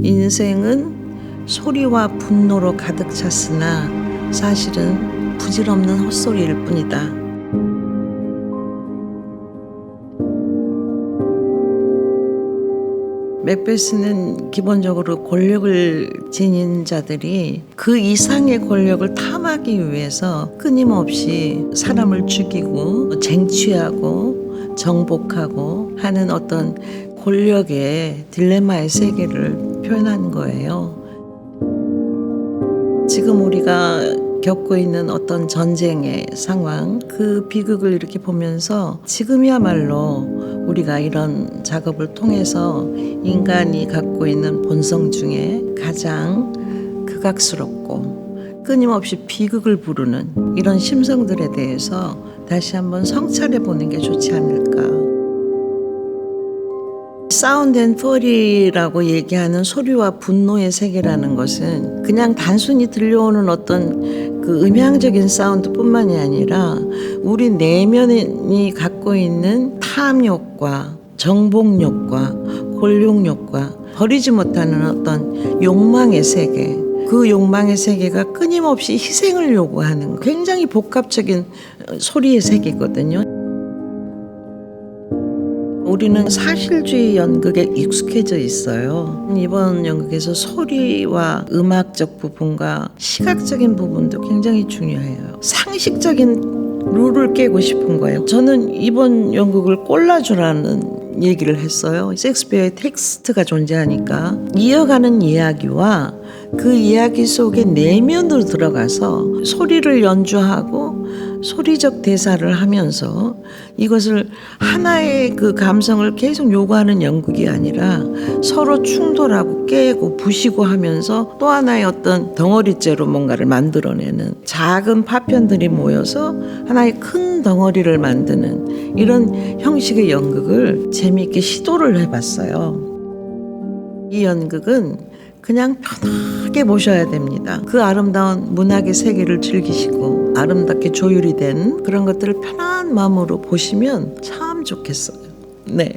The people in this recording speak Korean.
인생은 소리와 분노로 가득 찼으나 사실은 부질없는 헛소리일 뿐이다. 맥베스는 기본적으로 권력을 지닌 자들이 그 이상의 권력을 탐하기 위해서 끊임없이 사람을 죽이고 쟁취하고 정복하고 하는 어떤 권력의 딜레마의 세계를 표현한 거예요. 지금 우리가 겪고 있는 어떤 전쟁의 상황, 그 비극을 이렇게 보면서 지금이야말로 우리가 이런 작업을 통해서 인간이 갖고 있는 본성 중에 가장 극악스럽고 끊임없이 비극을 부르는 이런 심성들에 대해서 다시 한번 성찰해 보는 게 좋지 않을까. 사운드 앤 펄이라고 얘기하는 소리와 분노의 세계라는 것은 그냥 단순히 들려오는 어떤 그 음향적인 사운드뿐만이 아니라 우리 내면이 갖고 있는 탐욕과 정복욕과 권력욕과 버리지 못하는 어떤 욕망의 세계, 그 욕망의 세계가 끊임없이 희생을 요구하는 굉장히 복합적인 소리의 세계거든요. 우리는 사실주의 연극에 익숙해져 있어요. 이번 연극에서 소리와 음악적 부분과 시각적인 부분도 굉장히 중요해요. 상식적인 룰을 깨고 싶은 거예요. 저는 이번 연극을 꼴라주라는 얘기를 했어요. 셰익스피어의 텍스트가 존재하니까 이어가는 이야기와 그 이야기 속에 내면으로 들어가서 소리를 연주하고 소리적 대사를 하면서 이것을 하나의 그 감성을 계속 요구하는 연극이 아니라 서로 충돌하고 깨고 부시고 하면서 또 하나의 어떤 덩어리째로 뭔가를 만들어내는 작은 파편들이 모여서 하나의 큰 덩어리를 만드는 이런 형식의 연극을 재미있게 시도를 해봤어요. 이 연극은 그냥 편하게 보셔야 됩니다. 그 아름다운 문학의 세계를 즐기시고 아름답게 조율이 된 그런 것들을 편한 마음으로 보시면 참 좋겠어요. 네.